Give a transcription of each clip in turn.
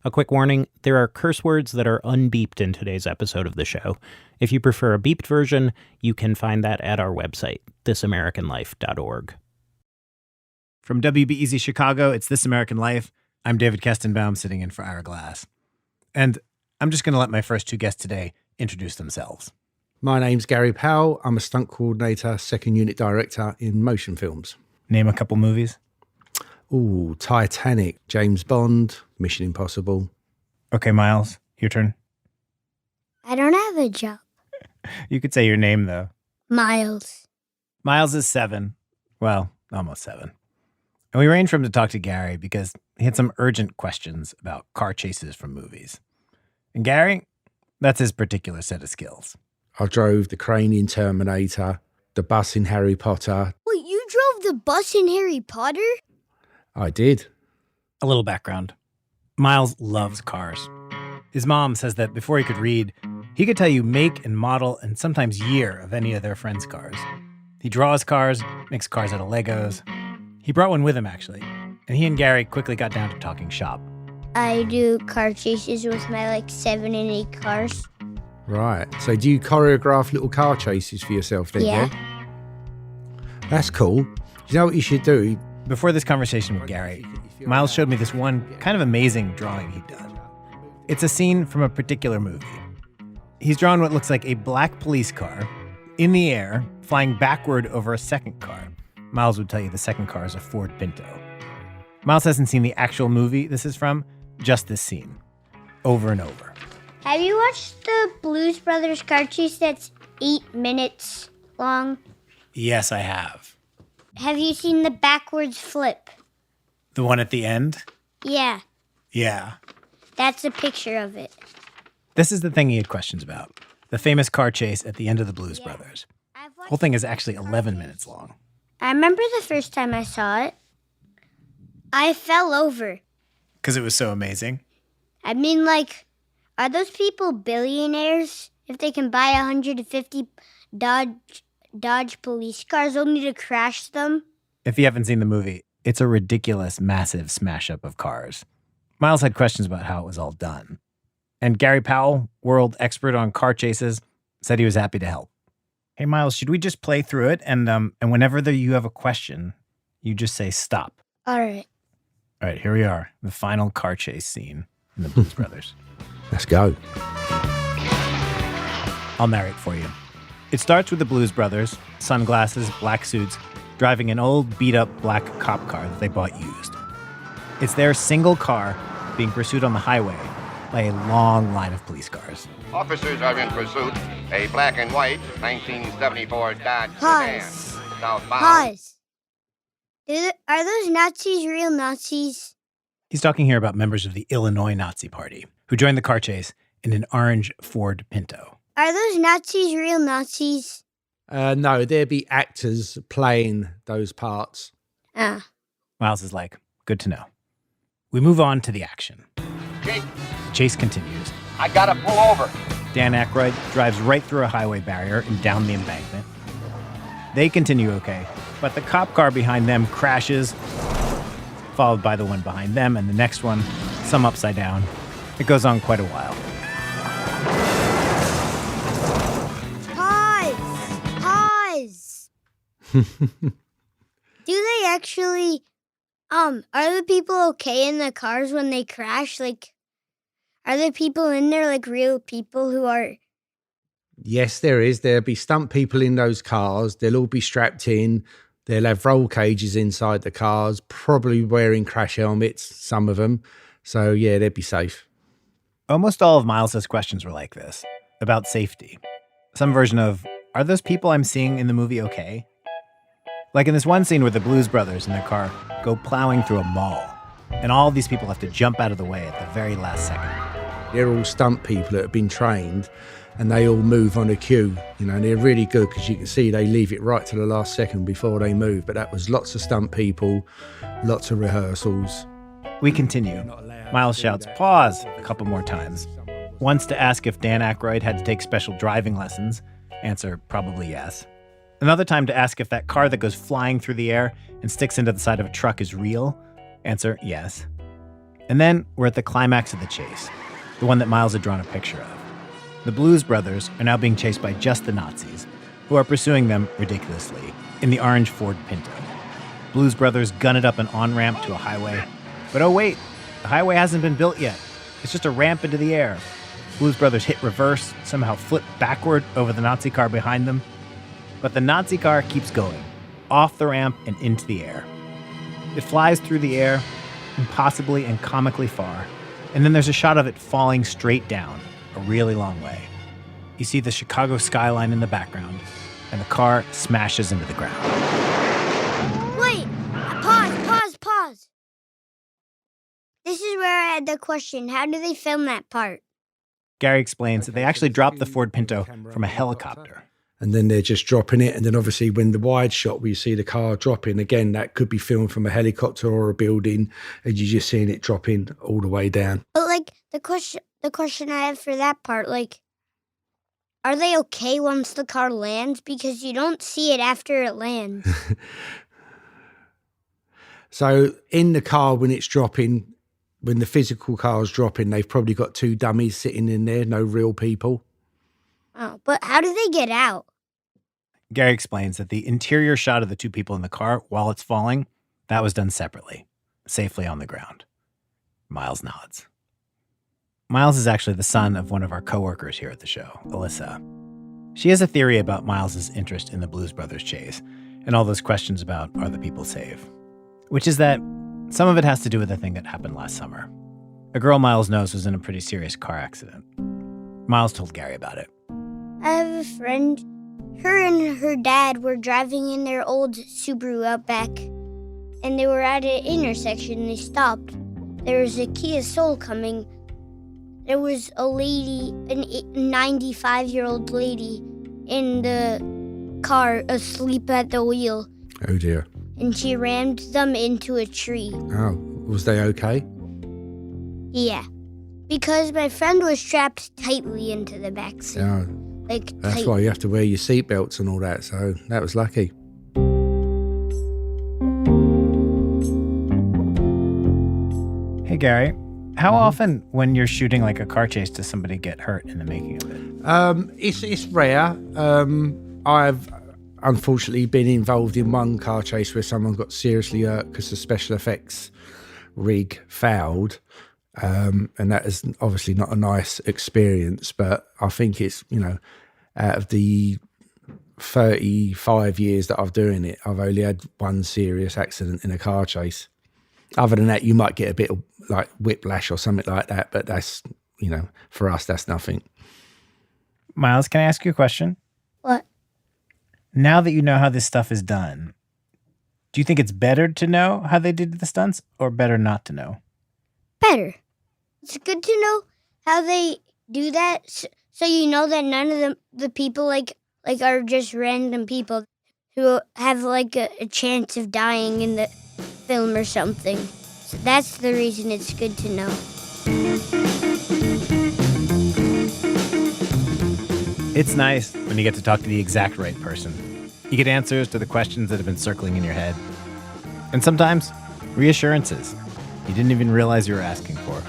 A quick warning, there are curse words that are unbeeped in today's episode of the show. If you prefer a beeped version, you can find that at our website, thisamericanlife.org. From WBEZ Chicago, it's This American Life. I'm David Kestenbaum, sitting in for Ira Glass. And I'm just going to let my first two guests today introduce themselves. My name's Gary Powell. I'm a stunt coordinator, second unit director in motion films. Name a couple movies. Ooh, Titanic, James Bond, Mission Impossible. Okay, Miles, your turn. I don't have a job. You could say your name, though. Miles. Miles is 7. Well, almost 7. And we arranged for him to talk to Gary because he had some urgent questions about car chases from movies. And Gary, that's his particular set of skills. I drove the crane in Terminator, the bus in Harry Potter. Wait, you drove the bus in Harry Potter? I did. A little background. Miles loves cars. His mom says that before he could read, he could tell you make and model and sometimes year of any of their friends' cars. He draws cars, makes cars out of Legos. He brought one with him, actually, and he and Gary quickly got down to talking shop. I do car chases with my 7 and 8 cars. Right. So do you choreograph little car chases for yourself then? Yeah. That's cool. You know what you should do? Before this conversation with Gary, Miles showed me this one kind of amazing drawing he'd done. It's a scene from a particular movie. He's drawn what looks like a black police car in the air, flying backward over a second car. Miles would tell you the second car is a Ford Pinto. Miles hasn't seen the actual movie this is from, just this scene, over and over. Have you watched the Blues Brothers car chase that's 8 minutes long? Yes, I have. Have you seen the backwards flip? The one at the end? Yeah, Yeah. that's a picture of it. This is the thing he had questions about. The famous car chase at the end of the Blues Brothers. The whole thing is actually 11 minutes long. I remember the first time I saw it. I fell over. Because it was so amazing. I mean, are those people billionaires if they can buy 150 Dodge police cars only to crash them? If you haven't seen the movie, it's a ridiculous, massive smash-up of cars. Miles had questions about how it was all done. And Gary Powell, world expert on car chases, said he was happy to help. Hey, Miles, should we just play through it? And whenever you have a question, you just say stop. All right. All right, here we are. The final car chase scene in the Blues Brothers. Let's go. I'll narrate for you. It starts with the Blues Brothers, sunglasses, black suits, driving an old beat-up black cop car that they bought used. It's their single car being pursued on the highway by a long line of police cars. Officers are in pursuit. A black and white 1974 Dodge sedan. Southbound. Pause. Are those Nazis real Nazis? He's talking here about members of the Illinois Nazi Party who joined the car chase in an orange Ford Pinto. Are those Nazis real Nazis? No, there'd be actors playing those parts. Miles is like, good to know. We move on to the action. Jake, The chase continues. I gotta pull over. Dan Aykroyd drives right through a highway barrier and down the embankment. They continue okay, but the cop car behind them crashes, followed by the one behind them and the next one, some upside down. It goes on quite a while. Pause. Do they actually, are the people okay in the cars when they crash? Are there people in there, real people who are... Yes, there is. There'll be stunt people in those cars. They'll all be strapped in. They'll have roll cages inside the cars, probably wearing crash helmets, some of them. So, yeah, they'd be safe. Almost all of Miles's questions were like this, about safety. Some version of, are those people I'm seeing in the movie okay? Like in this one scene where the Blues Brothers in their car go plowing through a mall, and all these people have to jump out of the way at the very last second. They're all stunt people that have been trained, and they all move on a cue. And they're really good because you can see they leave it right to the last second before they move. But that was lots of stunt people, lots of rehearsals. We continue. Miles shouts, pause, a couple more times. Once to ask if Dan Aykroyd had to take special driving lessons. Answer, probably yes. Another time to ask if that car that goes flying through the air and sticks into the side of a truck is real. Answer, yes. And then we're at the climax of the chase, the one that Miles had drawn a picture of. The Blues Brothers are now being chased by just the Nazis, who are pursuing them ridiculously in the orange Ford Pinto. Blues Brothers gun it up an on-ramp to a highway. But oh wait, the highway hasn't been built yet. It's just a ramp into the air. Blues Brothers hit reverse, somehow flip backward over the Nazi car behind them. But the Nazi car keeps going, off the ramp and into the air. It flies through the air, impossibly and comically far, and then there's a shot of it falling straight down, a really long way. You see the Chicago skyline in the background, and the car smashes into the ground. Wait! Pause! This is where I had the question. How do they film that part? Gary explains that they actually dropped the Ford Pinto from a helicopter. And then they're just dropping it. And then obviously when the wide shot where you see the car dropping, again, that could be filmed from a helicopter or a building, and you're just seeing it dropping all the way down. But like the question I have for that part, like, are they okay once the car lands? Because you don't see it after it lands. So in the car when it's dropping, when the physical car's dropping, they've probably got two dummies sitting in there, no real people. Oh, but how do they get out? Gary explains that the interior shot of the two people in the car while it's falling, that was done separately, safely on the ground. Miles nods. Miles is actually the son of one of our coworkers here at the show, Alyssa. She has a theory about Miles's interest in the Blues Brothers chase and all those questions about are the people safe, which is that some of it has to do with a thing that happened last summer. A girl Miles knows was in a pretty serious car accident. Miles told Gary about it. I have a friend. Her and her dad were driving in their old Subaru Outback, and they were at an intersection. They stopped. There was a Kia Soul coming. There was a lady, a 95-year-old lady, in the car asleep at the wheel. Oh dear. And she rammed them into a tree. Oh, was they okay? Yeah, because my friend was strapped tightly into the back seat. Yeah. That's why you have to wear your seatbelts and all that, so that was lucky. Hey, Gary, how often when you're shooting like a car chase does somebody get hurt in the making of it? It's rare. I've unfortunately been involved in one car chase where someone got seriously hurt because the special effects rig failed. And that is obviously not a nice experience, but I think it's, out of the 35 years that I've doing it, I've only had one serious accident in a car chase. Other than that, you might get a bit of like whiplash or something like that, but that's, for us, that's nothing. Miles, can I ask you a question? What? Now that you know how this stuff is done, do you think it's better to know how they did the stunts or better not to know? Better. It's good to know how they do that, so you know that none of the people like are just random people who have like a chance of dying in the film or something. So that's the reason it's good to know. It's nice when you get to talk to the exact right person. You get answers to the questions that have been circling in your head. And sometimes, reassurances you didn't even realize you were asking for.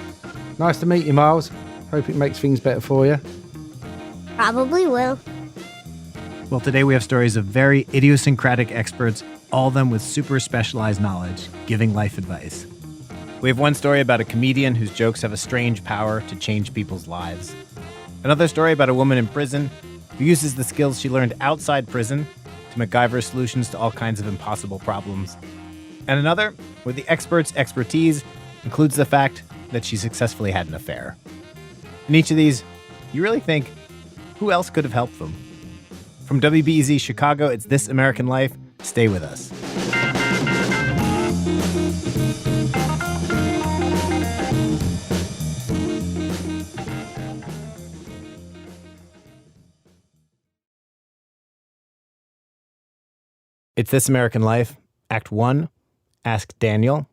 Nice to meet you, Miles. Hope it makes things better for you. Probably will. Well, today we have stories of very idiosyncratic experts, all of them with super specialized knowledge, giving life advice. We have one story about a comedian whose jokes have a strange power to change people's lives. Another story about a woman in prison who uses the skills she learned outside prison to MacGyver solutions to all kinds of impossible problems. And another where the expert's expertise includes the fact that she successfully had an affair. In each of these, you really think, who else could have helped them? From WBEZ Chicago, it's This American Life. Stay with us. It's This American Life, Act 1, Ask Daniel.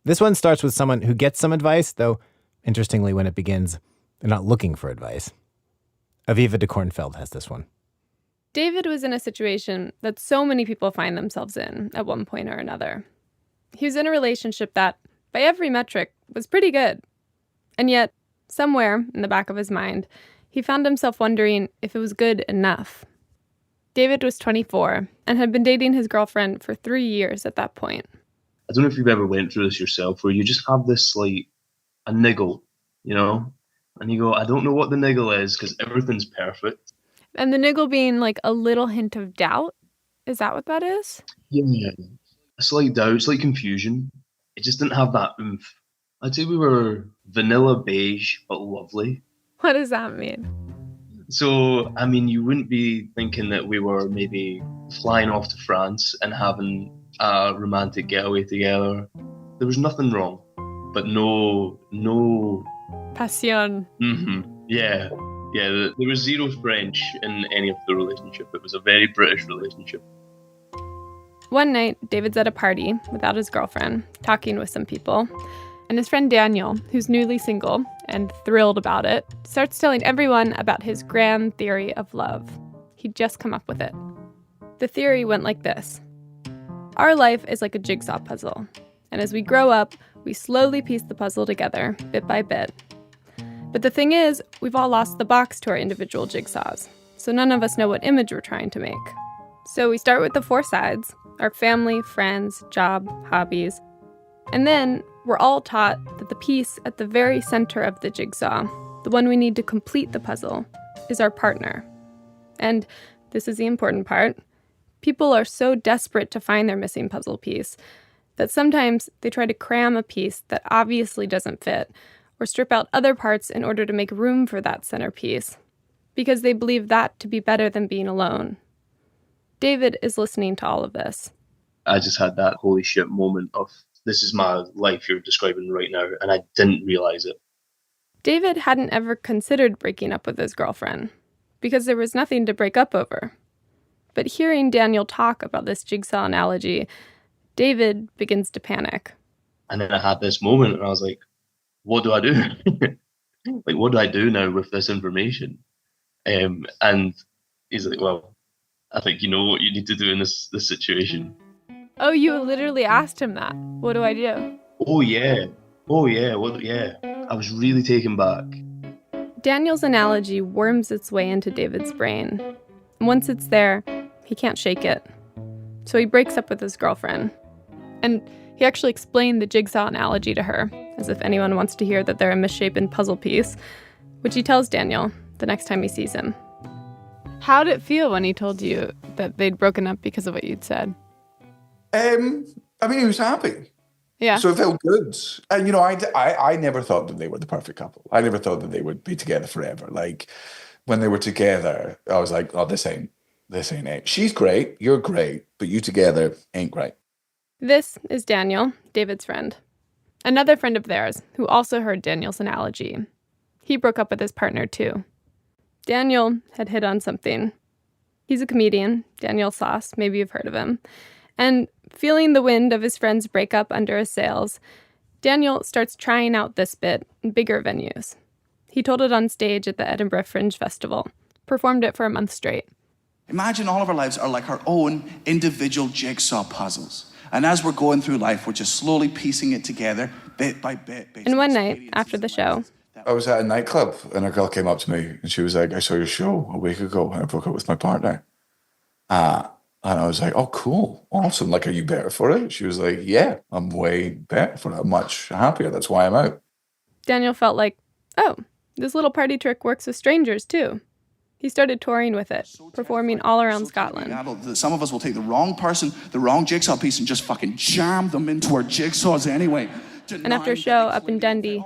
This one starts with someone who gets some advice, though, interestingly, when it begins, they're not looking for advice. Aviva DeKornfeld has this one. David was in a situation that so many people find themselves in at one point or another. He was in a relationship that, by every metric, was pretty good. And yet, somewhere in the back of his mind, he found himself wondering if it was good enough. David was 24 and had been dating his girlfriend for 3 years at that point. I don't know if you've ever went through this yourself, where you just have this, like, a niggle, you know? And you go, I don't know what the niggle is because everything's perfect. And the niggle being like a little hint of doubt? Is that what that is? Yeah. A slight doubt, slight confusion. It just didn't have that oomph. I'd say we were vanilla beige, but lovely. What does that mean? So, I mean, you wouldn't be thinking that we were maybe flying off to France and having a romantic getaway together. There was nothing wrong, but no... Passion. Yeah. Yeah, there was zero French in any of the relationship. It was a very British relationship. One night, David's at a party without his girlfriend, talking with some people. And his friend Daniel, who's newly single and thrilled about it, starts telling everyone about his grand theory of love. He'd just come up with it. The theory went like this. Our life is like a jigsaw puzzle. And as we grow up, we slowly piece the puzzle together, bit by bit. But the thing is, we've all lost the box to our individual jigsaws, so none of us know what image we're trying to make. So we start with the 4 sides, our family, friends, job, hobbies. And then we're all taught that the piece at the very center of the jigsaw, the one we need to complete the puzzle, is our partner. And this is the important part. People are so desperate to find their missing puzzle piece that sometimes they try to cram a piece that obviously doesn't fit, or strip out other parts in order to make room for that centerpiece, because they believe that to be better than being alone. David is listening to all of this. I just had that holy shit moment of, this is my life you're describing right now, and I didn't realize it. David hadn't ever considered breaking up with his girlfriend, because there was nothing to break up over. But hearing Daniel talk about this jigsaw analogy, David begins to panic. And then I had this moment, and I was like, what do I do? Like, what do I do now with this information? And he's like, well, I think you know what you need to do in this situation. Oh, you literally asked him that. What do I do? Oh, yeah. I was really taken back. Daniel's analogy worms its way into David's brain. And once it's there, he can't shake it. So he breaks up with his girlfriend. And he actually explained the jigsaw analogy to her, as if anyone wants to hear that they're a misshapen puzzle piece, which he tells Daniel the next time he sees him. How did it feel when he told you that they'd broken up because of what you'd said? I mean, he was happy. Yeah. So it felt good. And, I never thought that they were the perfect couple. I never thought that they would be together forever. Like, when they were together, I was like, oh, this ain't it. She's great, you're great, but you together ain't great. This is Daniel, David's friend. Another friend of theirs who also heard Daniel's analogy. He broke up with his partner, too. Daniel had hit on something. He's a comedian, Daniel Sloss, maybe you've heard of him. And feeling the wind of his friend's breakup under his sails, Daniel starts trying out this bit in bigger venues. He told it on stage at the Edinburgh Fringe Festival, performed it for a month straight. Imagine all of our lives are like our own individual jigsaw puzzles. And as we're going through life, we're just slowly piecing it together, bit by bit. And one night, after the show, I was at a nightclub and a girl came up to me and she was like, I saw your show a week ago and I broke up with my partner. And I was like, oh, cool, awesome. Like, are you better for it? She was like, yeah, I'm way better for it. I'm much happier. That's why I'm out. Daniel felt like, oh, this little party trick works with strangers, too. He started touring with it, performing all around Scotland. Some of us will take the wrong person, the wrong jigsaw piece, and just fucking jam them into our jigsaws anyway. And after a show up in Dundee,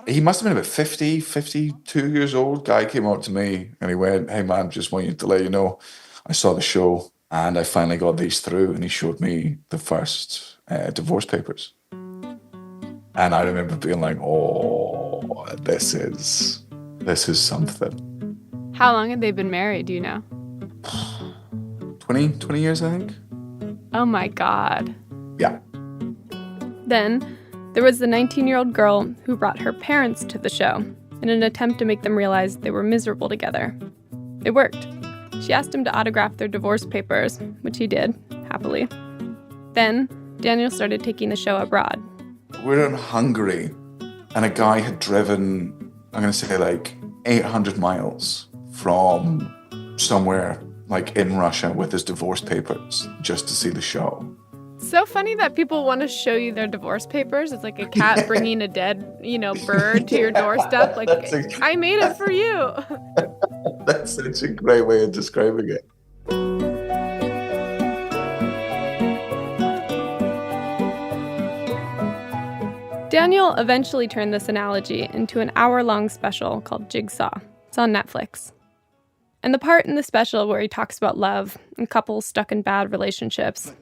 he must have been about 50, 52 years old. Guy came up to me and he went, hey man, just want you to let you know, I saw the show and I finally got these through, and he showed me the first divorce papers. And I remember being like, oh, this is something. How long had they been married, do you know? 20 years, I think. Oh my God. Yeah. Then there was the 19-year-old girl who brought her parents to the show in an attempt to make them realize they were miserable together. It worked. She asked him to autograph their divorce papers, which he did, happily. Then Daniel started taking the show abroad. we're in Hungary, and a guy had driven, I'm going to say like 800 miles from somewhere like in Russia with his divorce papers just to see the show. So funny that people want to show you their divorce papers. It's like a cat bringing a dead, bird to your doorstep. Like, I made it for you. That's such a great way of describing it. Daniel eventually turned this analogy into an hour-long special called Jigsaw. It's on Netflix. And the part in the special where he talks about love and couples stuck in bad relationships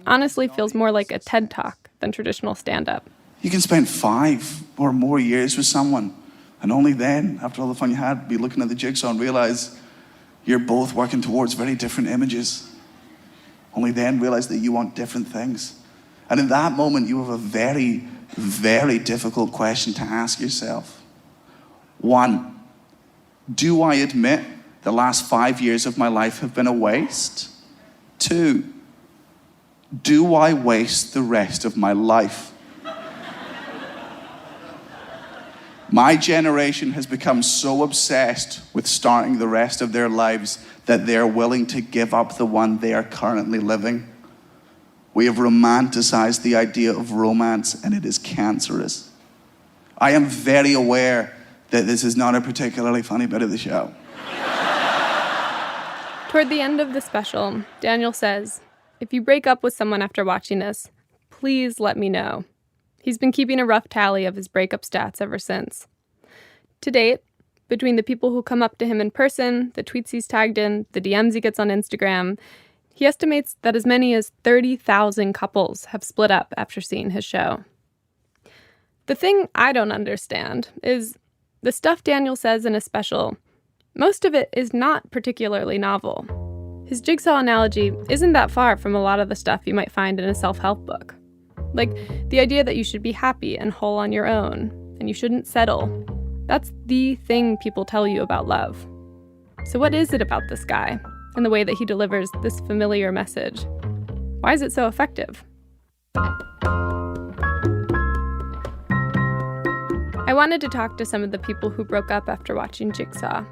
honestly feels more like a TED Talk than traditional stand-up. You can spend 5 or more years with someone, and only then, after all the fun you had, be looking at the jigsaw and realize you're both working towards very different images. Only then realize that you want different things. And in that moment, you have a very, very difficult question to ask yourself. 1, do I admit the last 5 years of my life have been a waste? 2, do I waste the rest of my life? My generation has become so obsessed with starting the rest of their lives that they're willing to give up the one they are currently living. We have romanticized the idea of romance, and it is cancerous. I am very aware that this is not a particularly funny bit of the show. Toward the end of the special, Daniel says, if you break up with someone after watching this, please let me know. He's been keeping a rough tally of his breakup stats ever since. To date, between the people who come up to him in person, the tweets he's tagged in, the DMs he gets on Instagram, he estimates that as many as 30,000 couples have split up after seeing his show. The thing I don't understand is the stuff Daniel says in his special, most of it is not particularly novel. His jigsaw analogy isn't that far from a lot of the stuff you might find in a self-help book. Like the idea that you should be happy and whole on your own, and you shouldn't settle. That's the thing people tell you about love. So what is it about this guy and the way that he delivers this familiar message? Why is it so effective? I wanted to talk to some of the people who broke up after watching Jigsaw.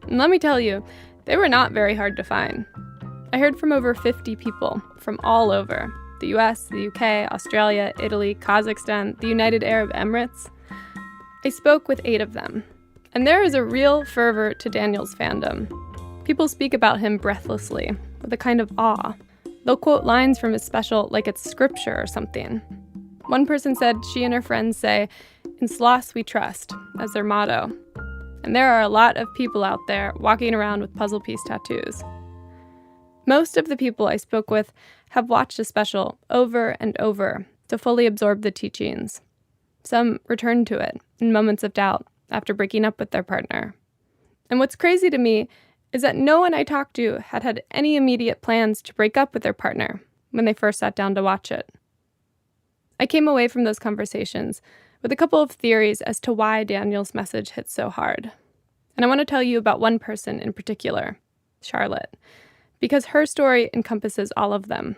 And let me tell you, they were not very hard to find. I heard from over 50 people from all over. The US, the UK, Australia, Italy, Kazakhstan, the United Arab Emirates. I spoke with 8 of them. And there is a real fervor to Daniel's fandom. People speak about him breathlessly, with a kind of awe. They'll quote lines from his special like it's scripture or something. One person said she and her friends say, "In Sloss we trust," as their motto. And there are a lot of people out there walking around with puzzle piece tattoos. Most of the people I spoke with have watched the special over and over to fully absorb the teachings. Some return to it in moments of doubt after breaking up with their partner. And what's crazy to me is that no one I talked to had any immediate plans to break up with their partner when they first sat down to watch it. I came away from those conversations with a couple of theories as to why Daniel's message hit so hard. And I want to tell you about one person in particular, Charlotte, because her story encompasses all of them.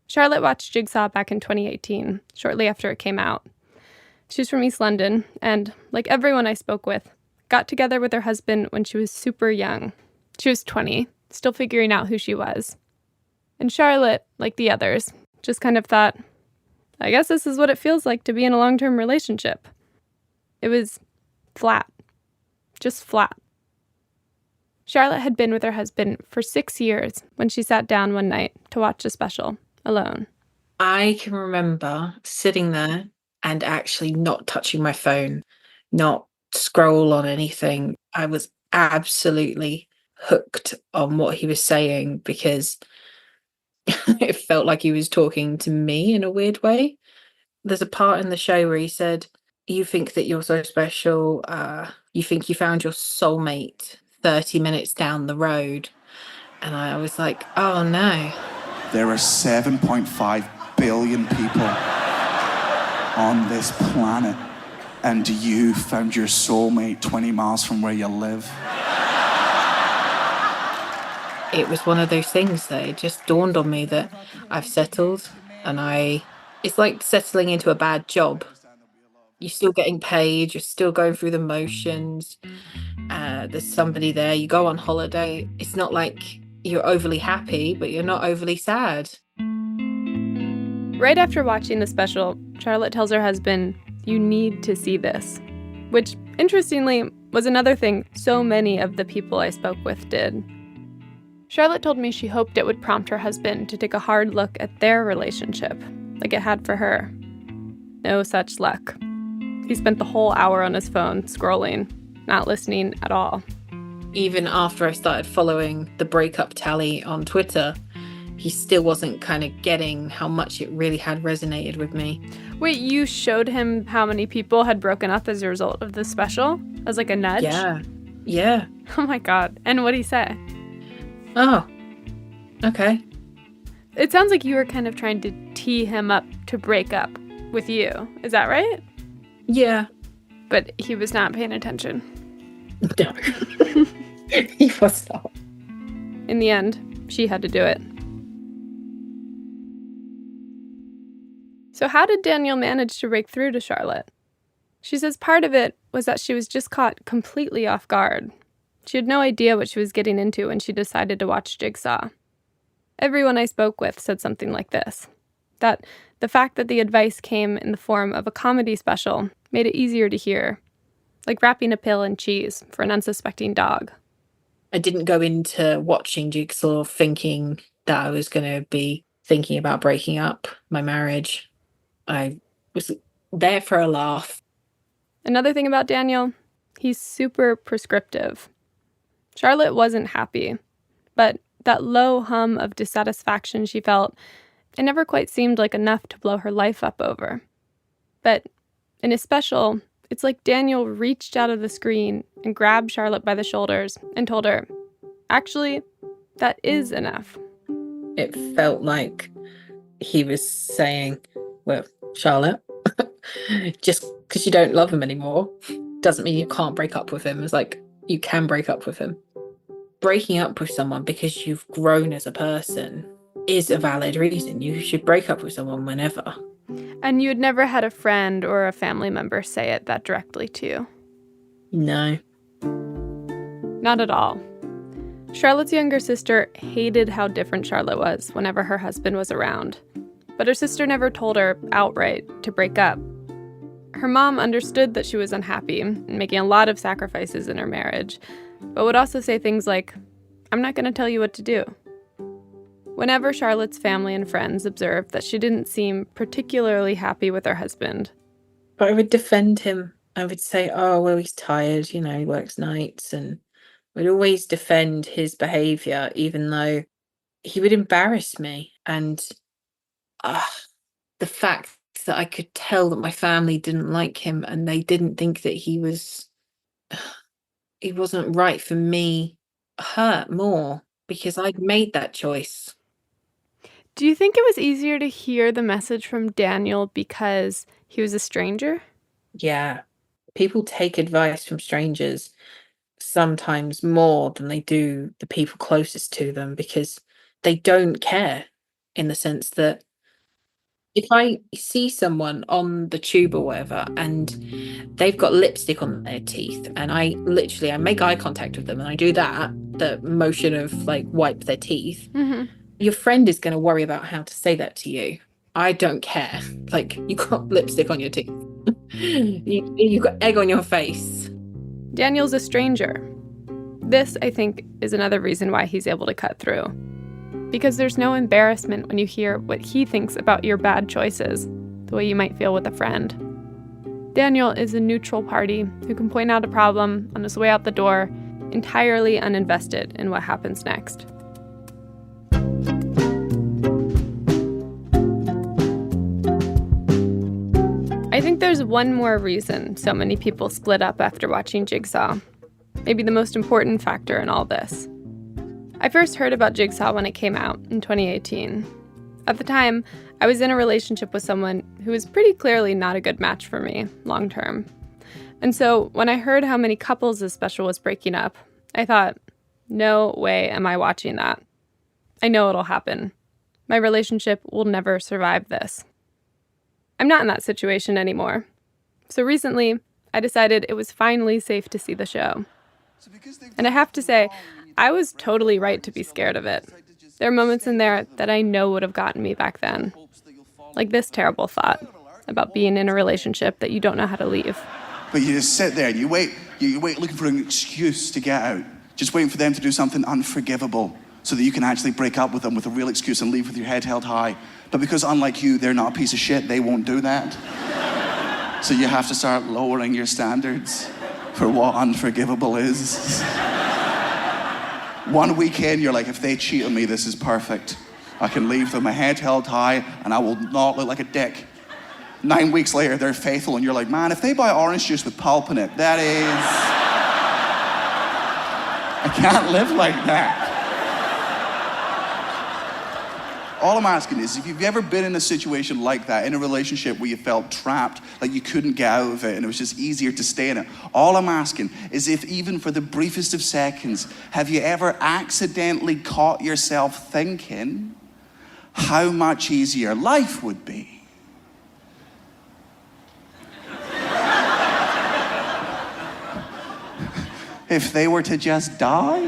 Charlotte watched Jigsaw back in 2018, shortly after it came out. She's from East London, and, like everyone I spoke with, got together with her husband when she was super young. She was 20, still figuring out who she was. And Charlotte, like the others, just kind of thought, I guess this is what it feels like to be in a long-term relationship. It was flat. Just flat. Charlotte had been with her husband for 6 years when she sat down one night to watch the special, alone. I can remember sitting there and actually not touching my phone, not scroll on anything. I was absolutely hooked on what he was saying because it felt like he was talking to me in a weird way. There's a part in the show where he said, you think that you're so special, you think you found your soulmate 30 minutes down the road. And I was like, oh no. There are 7.5 billion people on this planet, and you found your soulmate 20 miles from where you live. It was one of those things that it just dawned on me that I've settled and I It's like settling into a bad job. You're still getting paid, you're still going through the motions. There's somebody there, you go on holiday. It's not like you're overly happy, but you're not overly sad. Right after watching the special, Charlotte tells her husband, "You need to see this," which, interestingly, was another thing so many of the people I spoke with did. Charlotte told me she hoped it would prompt her husband to take a hard look at their relationship, like it had for her. No such luck. He spent the whole hour on his phone, scrolling, not listening at all. Even after I started following the breakup tally on Twitter, he still wasn't kind of getting how much it really had resonated with me. Wait, you showed him how many people had broken up as a result of this special? As like a nudge? Yeah. Oh my God. And what'd he say? Oh, okay. It sounds like you were kind of trying to tee him up to break up with you. Is that right? Yeah. But he was not paying attention. No. He was not. In the end, she had to do it. So how did Daniel manage to break through to Charlotte? She says part of it was that she was just caught completely off guard. She had no idea what she was getting into when she decided to watch Jigsaw. Everyone I spoke with said something like this, that the fact that the advice came in the form of a comedy special made it easier to hear, like wrapping a pill in cheese for an unsuspecting dog. I didn't go into watching Jigsaw thinking that I was going to be thinking about breaking up my marriage. I was there for a laugh. Another thing about Daniel, he's super prescriptive. Charlotte wasn't happy, but that low hum of dissatisfaction she felt, it never quite seemed like enough to blow her life up over. But in his special, it's like Daniel reached out of the screen and grabbed Charlotte by the shoulders and told her, actually, that is enough. It felt like he was saying, well, Charlotte, just because you don't love him anymore doesn't mean you can't break up with him. It's like, you can break up with him. Breaking up with someone because you've grown as a person is a valid reason. You should break up with someone whenever. And you had never had a friend or a family member say it that directly to you? No. Not at all. Charlotte's younger sister hated how different Charlotte was whenever her husband was around. But her sister never told her outright to break up. Her mom understood that she was unhappy and making a lot of sacrifices in her marriage, but would also say things like, "I'm not going to tell you what to do." Whenever Charlotte's family and friends observed that she didn't seem particularly happy with her husband, but I would defend him. I would say, oh, well, he's tired, he works nights, and would always defend his behavior, even though he would embarrass me. And the fact that I could tell that my family didn't like him and they didn't think that he wasn't right for me hurt more because I'd made that choice. Do you think it was easier to hear the message from Daniel because he was a stranger? Yeah. People take advice from strangers sometimes more than they do the people closest to them because they don't care, in the sense that if I see someone on the tube or whatever and they've got lipstick on their teeth and I make eye contact with them and I do that, the motion of like wipe their teeth, your friend is going to worry about how to say that to you. I don't care. Like, you got lipstick on your teeth. you got egg on your face. Daniel's a stranger. This, I think, is another reason why he's able to cut through. Because there's no embarrassment when you hear what he thinks about your bad choices, the way you might feel with a friend. Daniel is a neutral party who can point out a problem on his way out the door, entirely uninvested in what happens next. I think there's one more reason so many people split up after watching Jigsaw. Maybe the most important factor in all this. I first heard about Jigsaw when it came out in 2018. At the time, I was in a relationship with someone who was pretty clearly not a good match for me, long term. And so when I heard how many couples this special was breaking up, I thought, no way am I watching that. I know it'll happen. My relationship will never survive this. I'm not in that situation anymore. So recently, I decided it was finally safe to see the show. And I have to say, I was totally right to be scared of it. There are moments in there that I know would have gotten me back then. Like this terrible thought about being in a relationship that you don't know how to leave. But you just sit there and you wait looking for an excuse to get out. Just waiting for them to do something unforgivable so that you can actually break up with them with a real excuse and leave with your head held high. But because unlike you, they're not a piece of shit, they won't do that. So you have to start lowering your standards for what unforgivable is. One weekend, you're like, if they cheat on me, this is perfect. I can leave with my head held high and I will not look like a dick. 9 weeks later, they're faithful and you're like, man, if they buy orange juice with pulp in it, that is... I can't live like that. All I'm asking is, if you've ever been in a situation like that, in a relationship where you felt trapped, like you couldn't get out of it and it was just easier to stay in it, all I'm asking is if even for the briefest of seconds, have you ever accidentally caught yourself thinking how much easier life would be? If they were to just die?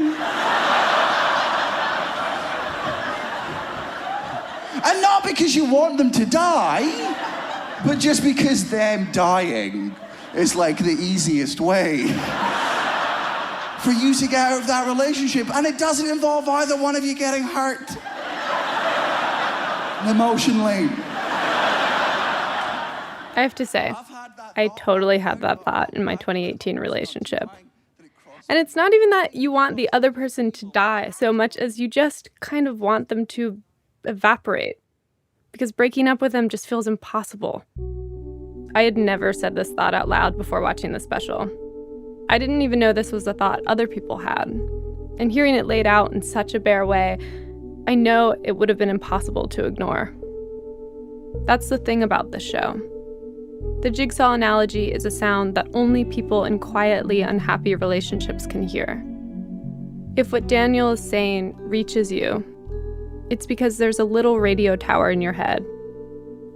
And not because you want them to die, but just because them dying is like the easiest way for you to get out of that relationship. And it doesn't involve either one of you getting hurt emotionally. I have to say, I totally had that thought in my 2018 relationship. And it's not even that you want the other person to die so much as you just kind of want them to evaporate. Because breaking up with them just feels impossible. I had never said this thought out loud before watching the special. I didn't even know this was a thought other people had. And hearing it laid out in such a bare way, I know it would have been impossible to ignore. That's the thing about this show. The jigsaw analogy is a sound that only people in quietly unhappy relationships can hear. If what Daniel is saying reaches you, it's because there's a little radio tower in your head,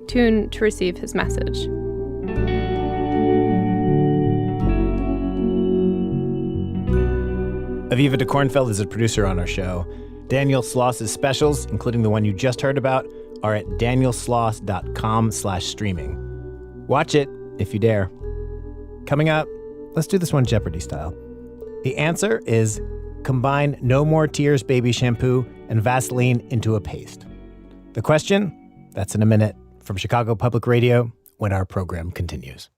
tuned to receive his message. Aviva DeKornfeld is a producer on our show. Daniel Sloss's specials, including the one you just heard about, are at danielsloss.com/streaming. Watch it, if you dare. Coming up, let's do this one Jeopardy style. The answer is combine No More Tears baby shampoo and Vaseline into a paste. The question? That's in a minute from Chicago Public Radio when our program continues.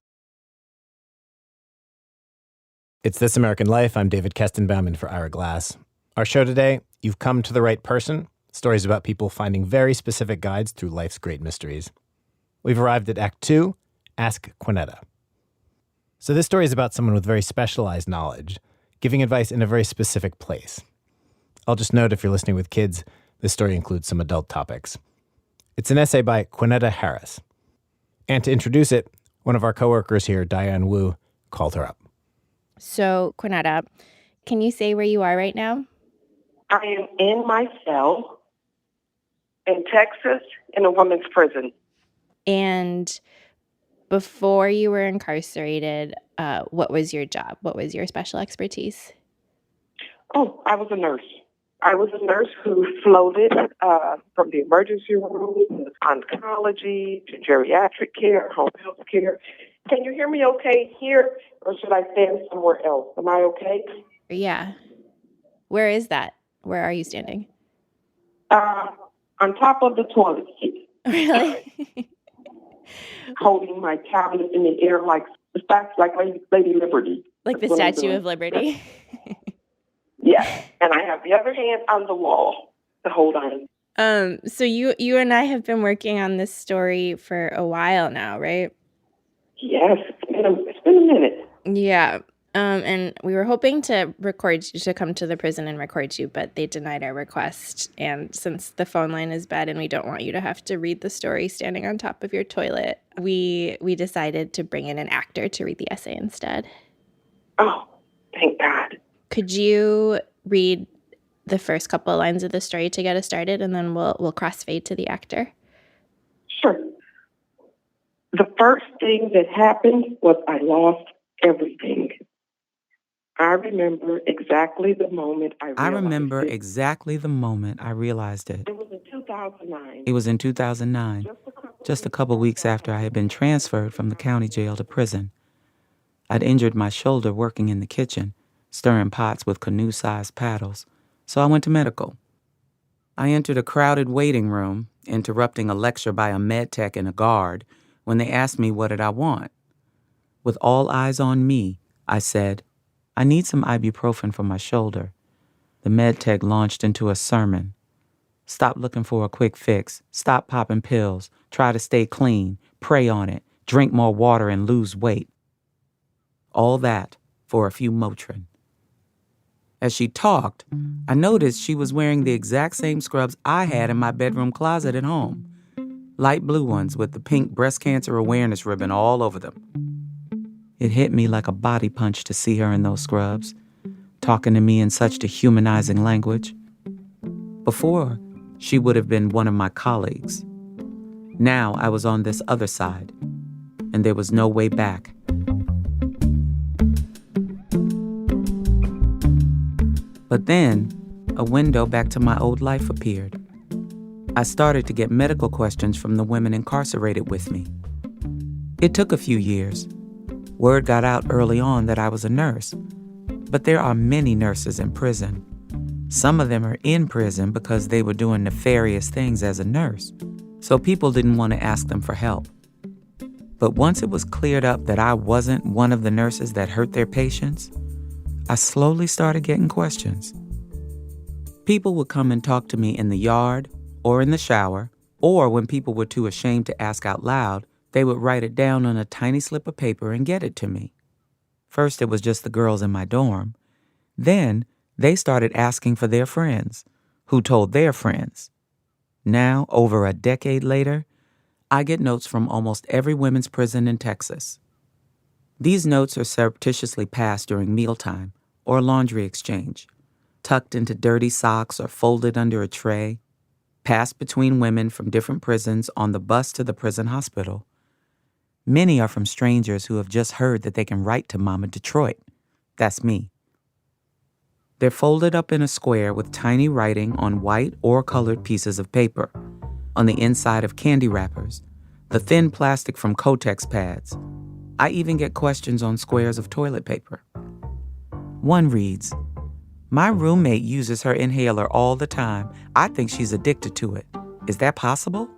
It's This American Life. I'm David Kestenbaum in for Ira Glass. Our show today, You've Come to the Right Person, stories about people finding very specific guides through life's great mysteries. We've arrived at Act 2, Ask Kwaneta. So this story is about someone with very specialized knowledge, giving advice in a very specific place. I'll just note if you're listening with kids, this story includes some adult topics. It's an essay by Kwaneta Harris. And to introduce it, one of our coworkers here, Diane Wu, called her up. So, Kwaneta, can you say where you are right now? I am in my cell in Texas in a women's prison. And before you were incarcerated, what was your job? What was your special expertise? Oh, I was a nurse. I was a nurse who floated from the emergency room to oncology to geriatric care, home health care. Can you hear me okay here, or should I stand somewhere else? Am I okay? Yeah. Where is that? Where are you standing? On top of the toilet seat. Really? Holding my tablet in the air like Lady Liberty. Like the Statue of Liberty? Yes. And I have the other hand on the wall to hold on. So you and I have been working on this story for a while now, right? Yes, it's been a minute. Yeah. And we were hoping to come to the prison and record you, but they denied our request. And since the phone line is bad and we don't want you to have to read the story standing on top of your toilet, we decided to bring in an actor to read the essay instead. Oh, thank God. Could you read the first couple of lines of the story to get us started, and then we'll crossfade to the actor? Sure. The first thing that happened was I lost everything. I remember exactly the moment I realized it. It was in 2009. It was in 2009, just a couple weeks after I had been transferred from the county jail to prison. I'd injured my shoulder working in the kitchen, stirring pots with canoe-sized paddles, so I went to medical. I entered a crowded waiting room, interrupting a lecture by a med tech and a guard, when they asked me what did I want. With all eyes on me, I said, I need some ibuprofen for my shoulder. The med tech launched into a sermon. Stop looking for a quick fix. Stop popping pills. Try to stay clean. Pray on it. Drink more water and lose weight. All that for a few Motrin. As she talked, I noticed she was wearing the exact same scrubs I had in my bedroom closet at home. Light blue ones with the pink breast cancer awareness ribbon all over them. It hit me like a body punch to see her in those scrubs, talking to me in such dehumanizing language. Before, she would have been one of my colleagues. Now I was on this other side, and there was no way back. But then, a window back to my old life appeared. I started to get medical questions from the women incarcerated with me. It took a few years. Word got out early on that I was a nurse, but there are many nurses in prison. Some of them are in prison because they were doing nefarious things as a nurse, so people didn't want to ask them for help. But once it was cleared up that I wasn't one of the nurses that hurt their patients, I slowly started getting questions. People would come and talk to me in the yard or in the shower, or when people were too ashamed to ask out loud, they would write it down on a tiny slip of paper and get it to me. First, it was just the girls in my dorm. Then, they started asking for their friends, who told their friends. Now, over a decade later, I get notes from almost every women's prison in Texas. These notes are surreptitiously passed during mealtime or laundry exchange, tucked into dirty socks or folded under a tray, passed between women from different prisons on the bus to the prison hospital. Many are from strangers who have just heard that they can write to Mama Detroit. That's me. They're folded up in a square with tiny writing on white or colored pieces of paper, on the inside of candy wrappers, the thin plastic from Kotex pads. I even get questions on squares of toilet paper. One reads, "My roommate uses her inhaler all the time. I think she's addicted to it. Is that possible?"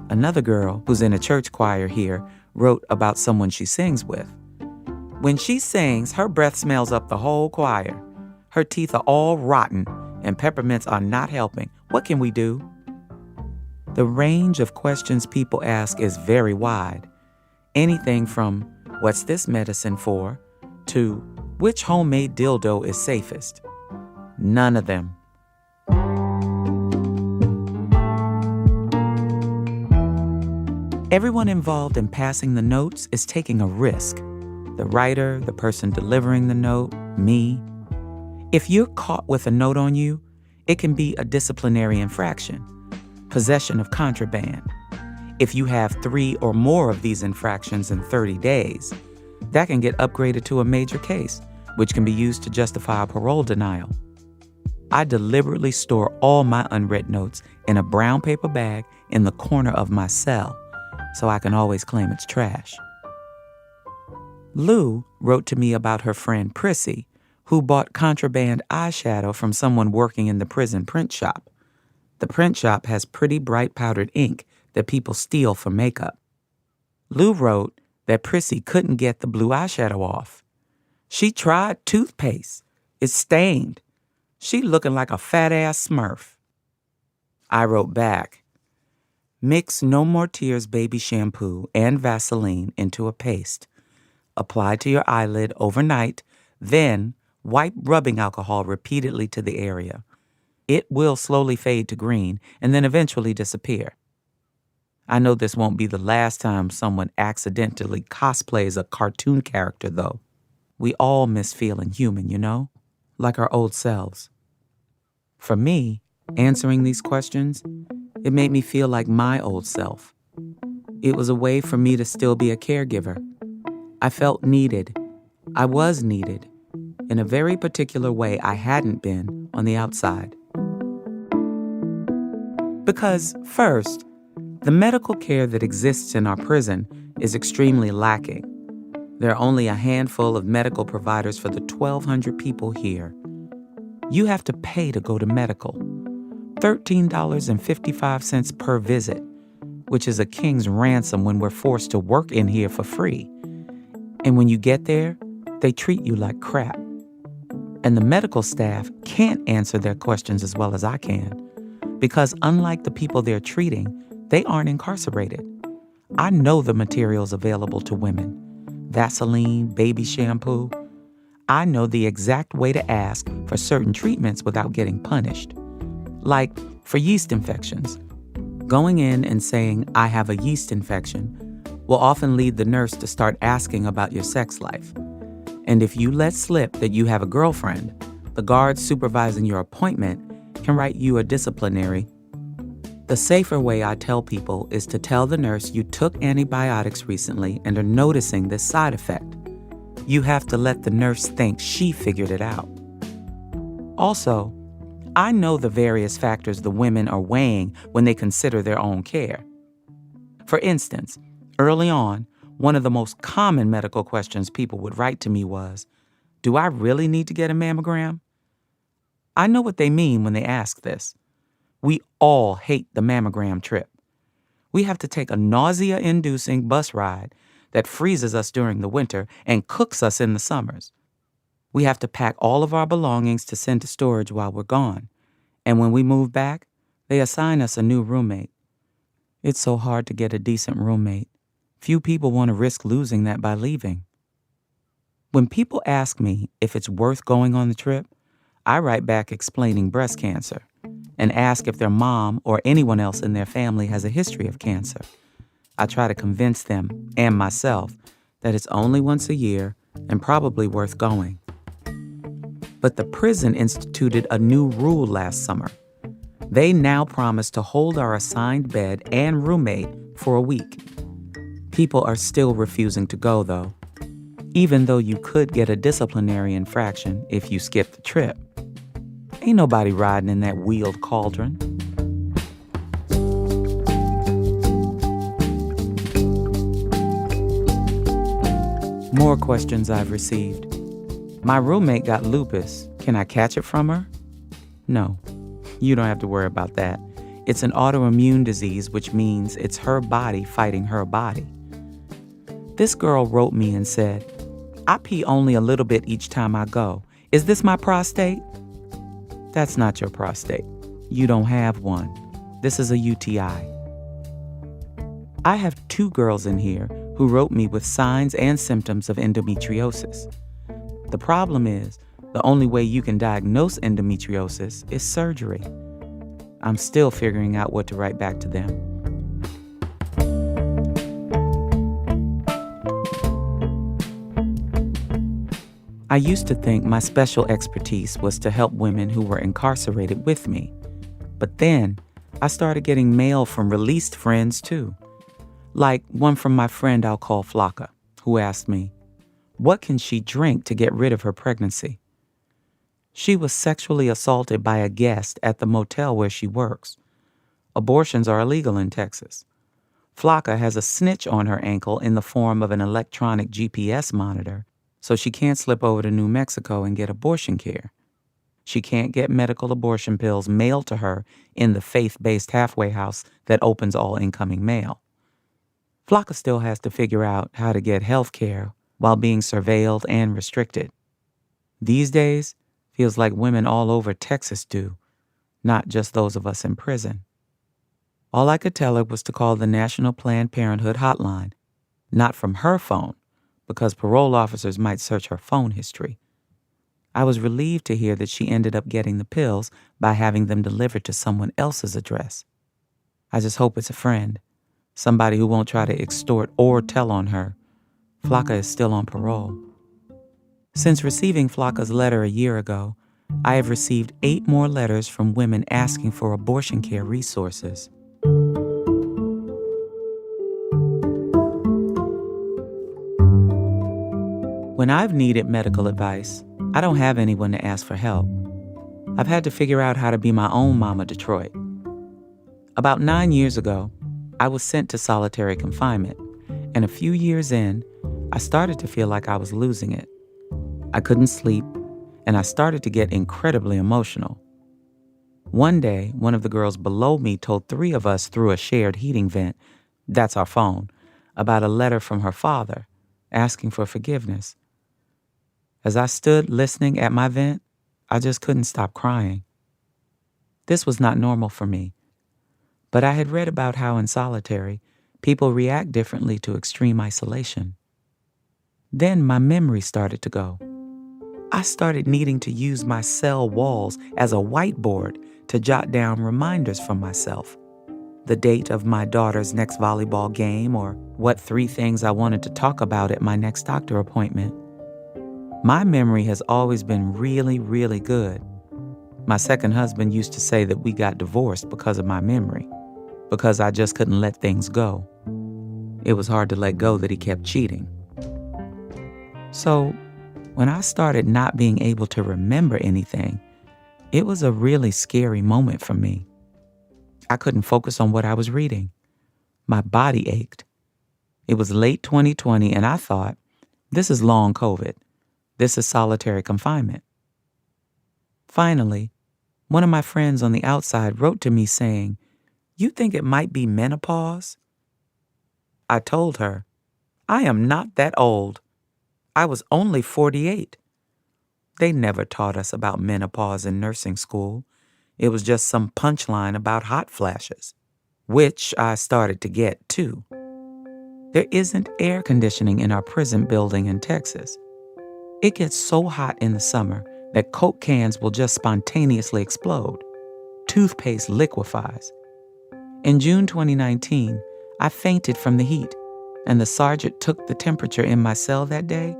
Another girl, who's in a church choir here, wrote about someone she sings with. "When she sings, her breath smells up the whole choir. Her teeth are all rotten, and peppermints are not helping. What can we do?" The range of questions people ask is very wide. Anything from, "What's this medicine for?" to, "Which homemade dildo is safest?" None of them. Everyone involved in passing the notes is taking a risk. The writer, the person delivering the note, me. If you're caught with a note on you, it can be a disciplinary infraction, possession of contraband. If you have 3 or more of these infractions in 30 days, that can get upgraded to a major case, which can be used to justify a parole denial. I deliberately store all my unread notes in a brown paper bag in the corner of my cell, so I can always claim it's trash. Lou wrote to me about her friend Prissy, who bought contraband eyeshadow from someone working in the prison print shop. The print shop has pretty bright powdered ink that people steal for makeup. Lou wrote that Prissy couldn't get the blue eyeshadow off. She tried toothpaste. It's stained. She looking like a fat-ass Smurf. I wrote back, "Mix No More Tears baby shampoo and Vaseline into a paste. Apply to your eyelid overnight, then wipe rubbing alcohol repeatedly to the area. It will slowly fade to green and then eventually disappear." I know this won't be the last time someone accidentally cosplays a cartoon character, though. We all miss feeling human, you know? Like our old selves. For me, answering these questions, it made me feel like my old self. It was a way for me to still be a caregiver. I felt needed. I was needed in a very particular way I hadn't been on the outside. Because, first, the medical care that exists in our prison is extremely lacking. There are only a handful of medical providers for the 1,200 people here. You have to pay to go to medical, $13.55 per visit, which is a king's ransom when we're forced to work in here for free. And when you get there, they treat you like crap. And the medical staff can't answer their questions as well as I can, because unlike the people they're treating, they aren't incarcerated. I know the materials available to women. Vaseline, baby shampoo. I know the exact way to ask for certain treatments without getting punished. Like for yeast infections. Going in and saying, I have a yeast infection, will often lead the nurse to start asking about your sex life. And if you let slip that you have a girlfriend, the guard supervising your appointment can write you a disciplinary. The safer way I tell people is to tell the nurse you took antibiotics recently and are noticing this side effect. You have to let the nurse think she figured it out. Also, I know the various factors the women are weighing when they consider their own care. For instance, early on, one of the most common medical questions people would write to me was, do I really need to get a mammogram? I know what they mean when they ask this. We all hate the mammogram trip. We have to take a nausea-inducing bus ride that freezes us during the winter and cooks us in the summers. We have to pack all of our belongings to send to storage while we're gone. And when we move back, they assign us a new roommate. It's so hard to get a decent roommate. Few people want to risk losing that by leaving. When people ask me if it's worth going on the trip, I write back explaining breast cancer and ask if their mom or anyone else in their family has a history of cancer. I try to convince them and myself that it's only once a year and probably worth going. But the prison instituted a new rule last summer. They now promise to hold our assigned bed and roommate for a week. People are still refusing to go, though, even though you could get a disciplinary infraction if you skip the trip. Ain't nobody riding in that wheeled cauldron. More questions I've received. My roommate got lupus. Can I catch it from her? No, you don't have to worry about that. It's an autoimmune disease, which means it's her body fighting her body. This girl wrote me and said, I pee only a little bit each time I go. Is this my prostate? That's not your prostate. You don't have one. This is a UTI. I have 2 girls in here who wrote me with signs and symptoms of endometriosis. The problem is, the only way you can diagnose endometriosis is surgery. I'm still figuring out what to write back to them. I used to think my special expertise was to help women who were incarcerated with me. But then I started getting mail from released friends too. Like one from my friend I'll call Flocka, who asked me, what can she drink to get rid of her pregnancy? She was sexually assaulted by a guest at the motel where she works. Abortions are illegal in Texas. Flocka has a snitch on her ankle in the form of an electronic GPS monitor, so she can't slip over to New Mexico and get abortion care. She can't get medical abortion pills mailed to her in the faith-based halfway house that opens all incoming mail. Flocka still has to figure out how to get health care while being surveilled and restricted. These days, feels like women all over Texas do, not just those of us in prison. All I could tell her was to call the National Planned Parenthood hotline, not from her phone, because parole officers might search her phone history. I was relieved to hear that she ended up getting the pills by having them delivered to someone else's address. I just hope it's a friend, somebody who won't try to extort or tell on her. Flocka is still on parole. Since receiving Flocka's letter a year ago, I have received 8 more letters from women asking for abortion care resources. When I've needed medical advice, I don't have anyone to ask for help. I've had to figure out how to be my own Mama Detroit. About 9 years ago, I was sent to solitary confinement, and a few years in, I started to feel like I was losing it. I couldn't sleep, and I started to get incredibly emotional. One day, one of the girls below me told 3 of us through a shared heating vent, that's our phone, about a letter from her father asking for forgiveness. As I stood listening at my vent, I just couldn't stop crying. This was not normal for me, but I had read about how in solitary, people react differently to extreme isolation. Then my memory started to go. I started needing to use my cell walls as a whiteboard to jot down reminders from myself. The date of my daughter's next volleyball game, or what 3 things I wanted to talk about at my next doctor appointment. My memory has always been really, really good. My second husband used to say that we got divorced because of my memory, because I just couldn't let things go. It was hard to let go that he kept cheating. So, when I started not being able to remember anything, it was a really scary moment for me. I couldn't focus on what I was reading. My body ached. It was late 2020, and I thought, this is long COVID. This is solitary confinement. Finally, one of my friends on the outside wrote to me saying, "You think it might be menopause?" I told her, "I am not that old. I was only 48. They never taught us about menopause in nursing school. It was just some punchline about hot flashes, which I started to get too. There isn't air conditioning in our prison building in Texas. It gets so hot in the summer that Coke cans will just spontaneously explode. Toothpaste liquefies. In June 2019, I fainted from the heat, and the sergeant took the temperature in my cell that day,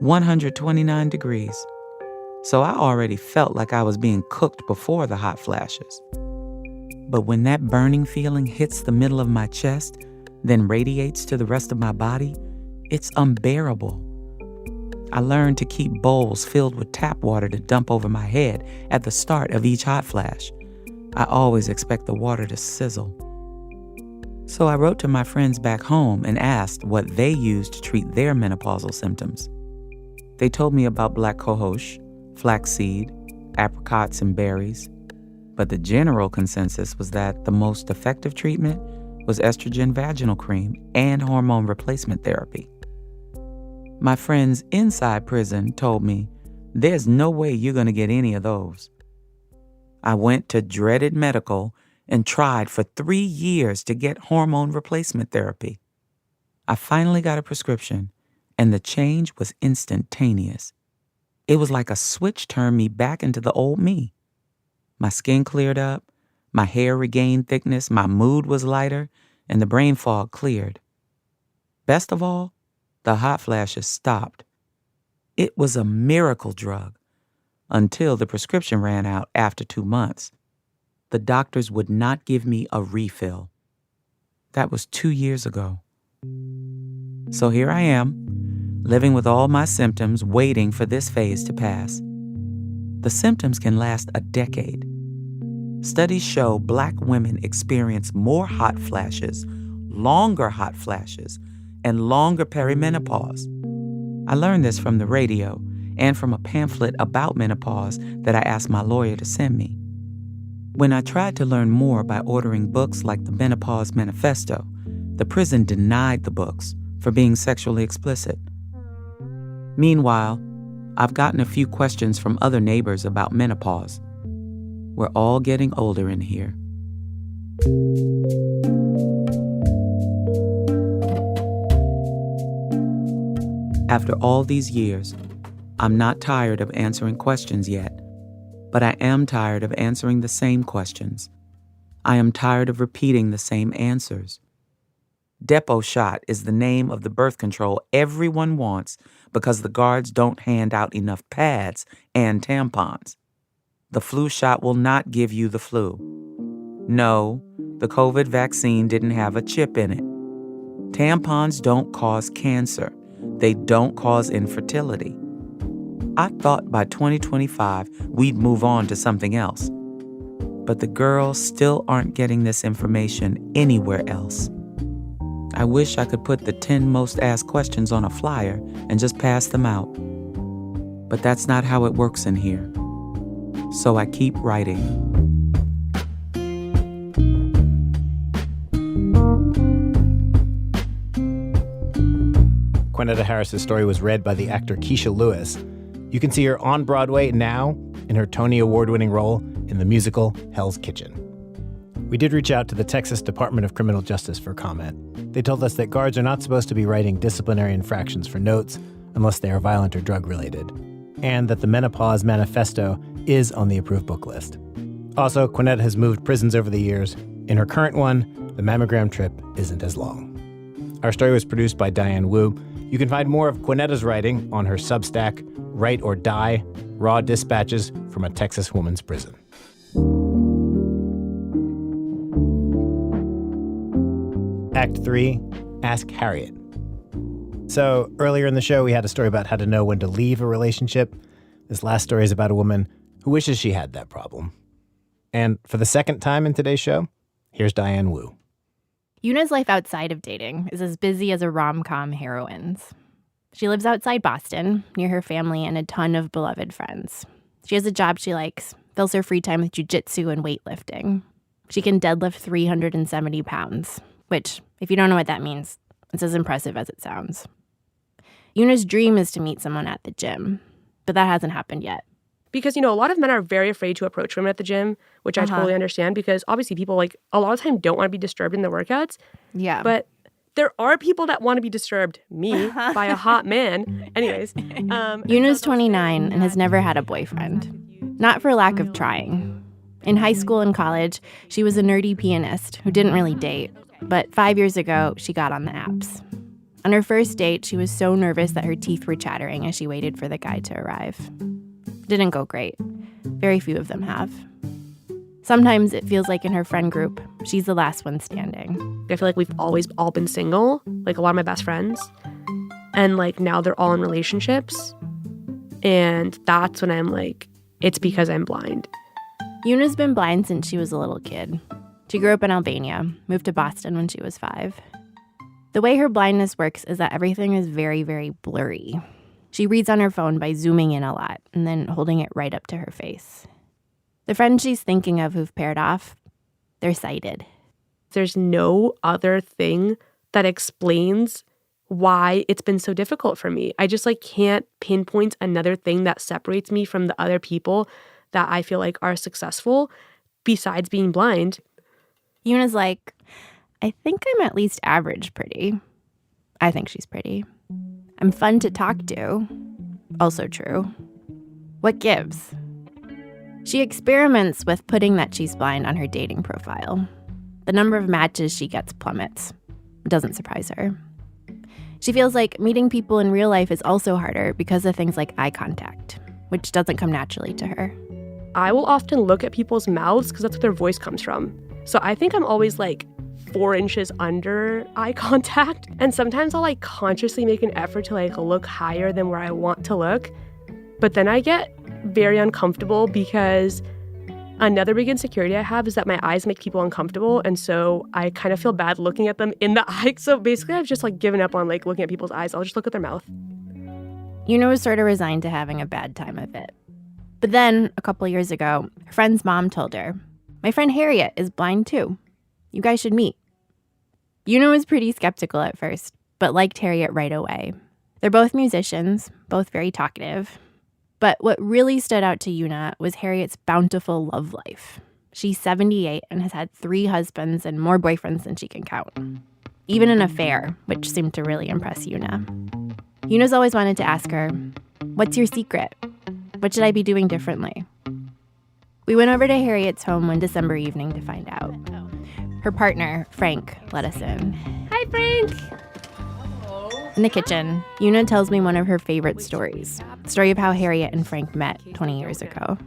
129 degrees. So I already felt like I was being cooked before the hot flashes. But when that burning feeling hits the middle of my chest, then radiates to the rest of my body, it's unbearable. I learned to keep bowls filled with tap water to dump over my head at the start of each hot flash. I always expect the water to sizzle. So I wrote to my friends back home and asked what they used to treat their menopausal symptoms. They told me about black cohosh, flaxseed, apricots, and berries. But the general consensus was that the most effective treatment was estrogen vaginal cream and hormone replacement therapy. My friends inside prison told me, there's no way you're going to get any of those. I went to dreaded medical and tried for 3 years to get hormone replacement therapy. I finally got a prescription, and the change was instantaneous. It was like a switch turned me back into the old me. My skin cleared up, my hair regained thickness, my mood was lighter, and the brain fog cleared. Best of all, the hot flashes stopped. It was a miracle drug until the prescription ran out after 2 months. The doctors would not give me a refill. That was 2 years ago. So here I am, living with all my symptoms, waiting for this phase to pass. The symptoms can last a decade. Studies show Black women experience more hot flashes, longer hot flashes, and longer perimenopause. I learned this from the radio and from a pamphlet about menopause that I asked my lawyer to send me. When I tried to learn more by ordering books like the Menopause Manifesto, the prison denied the books for being sexually explicit. Meanwhile, I've gotten a few questions from other neighbors about menopause. We're all getting older in here. After all these years, I'm not tired of answering questions yet, but I am tired of answering the same questions. I am tired of repeating the same answers. Depot shot is the name of the birth control everyone wants because the guards don't hand out enough pads and tampons. The flu shot will not give you the flu. No, the COVID vaccine didn't have a chip in it. Tampons don't cause cancer. they don't cause infertility. I thought by 2025 we'd move on to something else. But the girls still aren't getting this information anywhere else. I wish I could put the 10 most asked questions on a flyer and just pass them out. But that's not how it works in here. So I keep writing. Kwaneta Harris's story was read by the actor Keisha Lewis. You can see her on Broadway now in her Tony Award-winning role in the musical Hell's Kitchen. We did reach out to the Texas Department of Criminal Justice for comment. They told us that guards are not supposed to be writing disciplinary infractions for notes unless they are violent or drug-related, and that the Menopause Manifesto is on the approved book list. Also, Kwaneta has moved prisons over the years. In her current one, the mammogram trip isn't as long. Our story was produced by Diane Wu. You can find more of Kwaneta's writing on her Substack, Write or Die, Raw Dispatches from a Texas Woman's Prison. Act 3, Ask Harriet. So earlier in the show, we had a story about how to know when to leave a relationship. This last story is about a woman who wishes she had that problem. And for the second time in today's show, here's Diane Wu. Juna's life outside of dating is as busy as a rom-com heroine's. She lives outside Boston, near her family and a ton of beloved friends. She has a job she likes, fills her free time with jiu-jitsu and weightlifting. She can deadlift 370 pounds, which, if you don't know what that means, it's as impressive as it sounds. Juna's dream is to meet someone at the gym, but that hasn't happened yet. Because, a lot of men are very afraid to approach women at the gym, which I totally understand because obviously people, a lot of time don't want to be disturbed in their workouts. Yeah. But there are people that want to be disturbed, me, by a hot man. Anyways. Juna's 29 and has never had a boyfriend. Not for lack of trying. In high school and college, she was a nerdy pianist who didn't really date. But 5 years ago, she got on the apps. On her first date, she was so nervous that her teeth were chattering as she waited for the guy to arrive. Didn't go great. Very few of them have. Sometimes it feels like in her friend group, she's the last one standing. I feel like we've always all been single, like a lot of my best friends. And now they're all in relationships. And that's when I'm like, it's because I'm blind. Juna's been blind since she was a little kid. She grew up in Albania, moved to Boston when she was 5. The way her blindness works is that everything is very, very blurry. She reads on her phone by zooming in a lot and then holding it right up to her face. The friends she's thinking of who've paired off, they're sighted. There's no other thing that explains why it's been so difficult for me. I just can't pinpoint another thing that separates me from the other people that I feel like are successful besides being blind. Juna's like, I think I'm at least average pretty. I think she's pretty. I'm fun to talk to. Also true. What gives? She experiments with putting that she's blind on her dating profile. The number of matches she gets plummets. It doesn't surprise her. She feels like meeting people in real life is also harder because of things like eye contact, which doesn't come naturally to her. I will often look at people's mouths because that's where their voice comes from. So I think I'm always 4 inches under eye contact. And sometimes I'll consciously make an effort to look higher than where I want to look. But then I get very uncomfortable because another big insecurity I have is that my eyes make people uncomfortable. And so I kind of feel bad looking at them in the eye. So basically I've just given up on looking at people's eyes. I'll just look at their mouth. Juna was sort of resigned to having a bad time of it. But then a couple years ago, her friend's mom told her, my friend Harriet is blind too. You guys should meet. Juna was pretty skeptical at first, but liked Harriet right away. They're both musicians, both very talkative. But what really stood out to Juna was Harriet's bountiful love life. She's 78 and has had 3 husbands and more boyfriends than she can count. Even an affair, which seemed to really impress Juna. Juna's always wanted to ask her, what's your secret? What should I be doing differently? We went over to Harriet's home one December evening to find out. Her partner, Frank, let us in. Hi, Frank! In the kitchen, Juna tells me one of her favorite stories. The story of how Harriet and Frank met 20 years ago.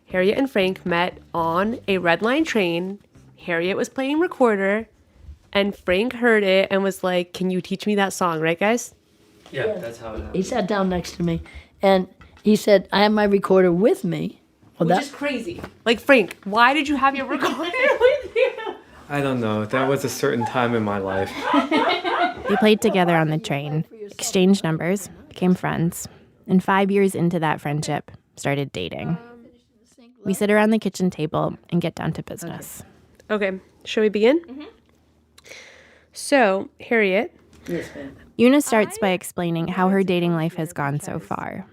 Harriet and Frank met on a Red Line train. Harriet was playing recorder, and Frank heard it and was like, can you teach me that song, right, guys? Yeah, that's how it happened. He sat down next to me, and he said, I have my recorder with me. Well, Which is crazy. Like, Frank, why did you have your recorder with you? I don't know. That was a certain time in my life. They played together on the train, exchanged numbers, became friends, and 5 years into that friendship, started dating. We sit around the kitchen table and get down to business. Okay, shall we begin? Mm-hmm. So, Harriet. Yes, ma'am. Juna starts by explaining how her dating life has gone so far.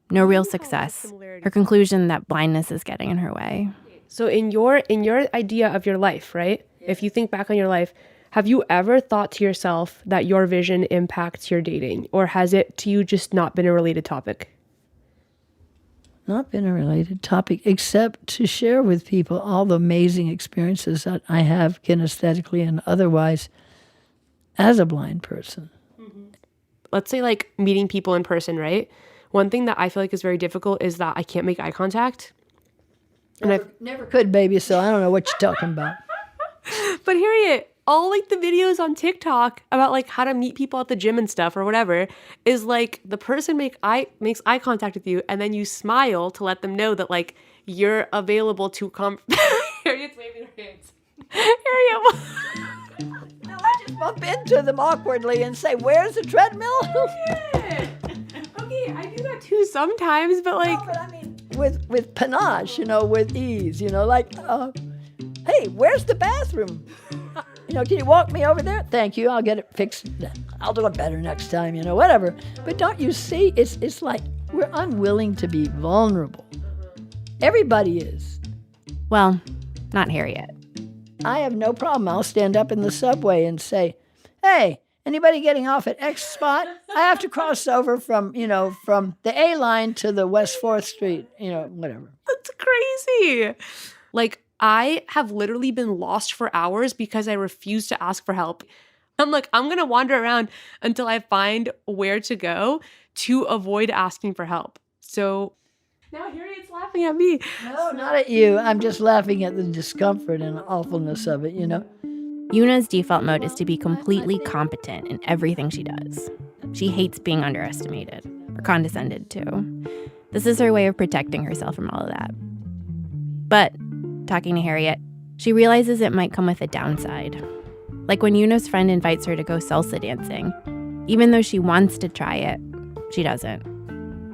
No real success. Her conclusion that blindness is getting in her way. So in your idea of your life, right? If you think back on your life, have you ever thought to yourself that your vision impacts your dating? Or has it to you just not been a related topic? Not been a related topic, except to share with people all the amazing experiences that I have kinesthetically and otherwise as a blind person. Mm-hmm. Let's say like meeting people in person, right? One thing that I feel like is very difficult is that I can't make eye contact. Never could, baby, so I don't know what you're talking about. But Harriet, all like the videos on TikTok about like how to meet people at the gym and stuff or whatever is like the person makes eye contact with you and then you smile to let them know that like you're available to come. Harriet's waving her hands. Harriet, no, I just bump into them awkwardly and say, "Where's the treadmill?" Okay, I do that too sometimes, but like, no, but I mean, with panache, with ease, like, hey, where's the bathroom? Can you walk me over there? Thank you, I'll get it fixed. I'll do it better next time, whatever. But don't you see, it's like we're unwilling to be vulnerable. Everybody is. Well, not Harriet. I have no problem. I'll stand up in the subway and say, hey, anybody getting off at X spot? I have to cross over from the A line to the West 4th Street, whatever. That's crazy. Like, I have literally been lost for hours because I refuse to ask for help. I'm like, I'm going to wander around until I find where to go to avoid asking for help. So now Harriet's laughing at me. No, not at you. I'm just laughing at the discomfort and awfulness of it, Juna's default mode is to be completely competent in everything she does. She hates being underestimated or condescended to. This is her way of protecting herself from all of that. But, talking to Harriet, she realizes it might come with a downside. Like when Juna's friend invites her to go salsa dancing, even though she wants to try it, she doesn't.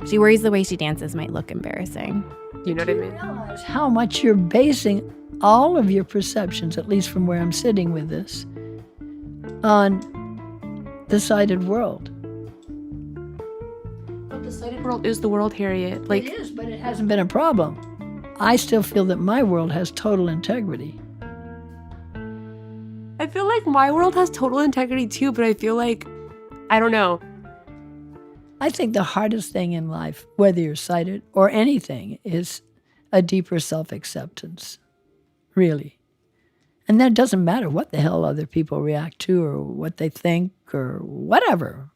She worries the way she dances might look embarrassing. You know what I mean? Realize how much you're basing all of your perceptions, at least from where I'm sitting with this, on the sighted world. But the sighted world is the world, Harriet. Like, it is, but it hasn't been a problem. I still feel that my world has total integrity. I feel like my world has total integrity too, but I feel like, I don't know. I think the hardest thing in life, whether you're sighted or anything, is a deeper self-acceptance, really. And that doesn't matter what the hell other people react to or what they think or whatever.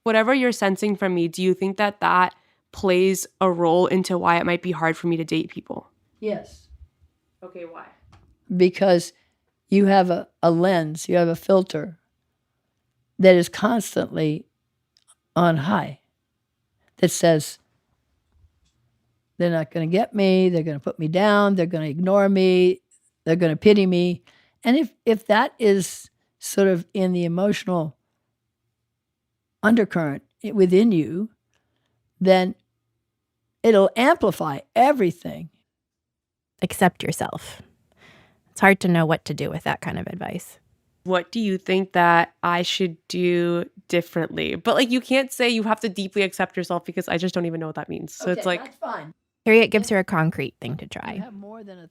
Whatever you're sensing from me, do you think that that plays a role into why it might be hard for me to date people? Yes. Okay, why? Because you have a lens, you have a filter that is constantly on high that says they're not going to get me, they're going to put me down, they're going to ignore me, they're going to pity me. And if that is sort of in the emotional undercurrent within you, then it'll amplify everything. Accept yourself. It's hard to know what to do with that kind of advice. What do you think that I should do differently? But like, you can't say you have to deeply accept yourself because I just don't even know what that means. So okay, it's like, that's fine. Harriet gives her a concrete thing to try.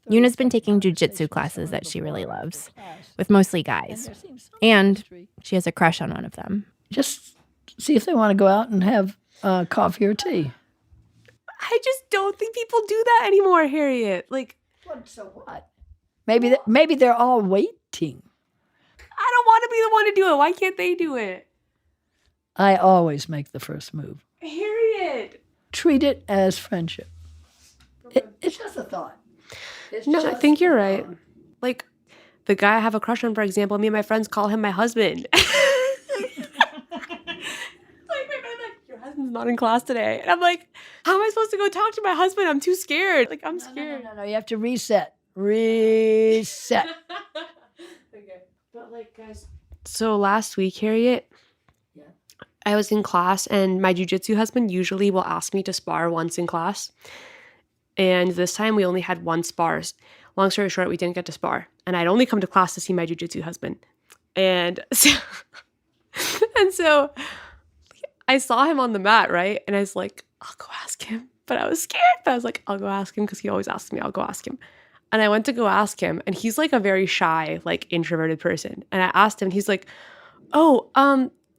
Juna's been taking jujitsu classes that she really loves, with mostly guys. And she has a crush on one of them. Just see if they want to go out and have coffee or tea. I just don't think people do that anymore, Harriet. Like, so what? Maybe they're all waiting. I don't want to be the one to do it. Why can't they do it? I always make the first move. Harriet! Treat it as friendship. Okay. It's just a thought. I think you're right. Like, the guy I have a crush on, for example, me and my friends call him my husband. Like, husband's not in class today. And I'm like, how am I supposed to go talk to my husband? I'm too scared. Like, I'm scared. No, you have to reset. Reset. Okay. But like, guys. So last week, Harriet, I was in class and my jujitsu husband usually will ask me to spar once in class. And this time we only had one spar. Long story short, we didn't get to spar. And I'd only come to class to see my jujitsu husband. And so I saw him on the mat, right? And I was like, I'll go ask him. But I was scared. But I was like, I'll go ask him because he always asks me. I'll go ask him. And I went to go ask him. And he's like a very shy, like introverted person. And I asked him and he's like,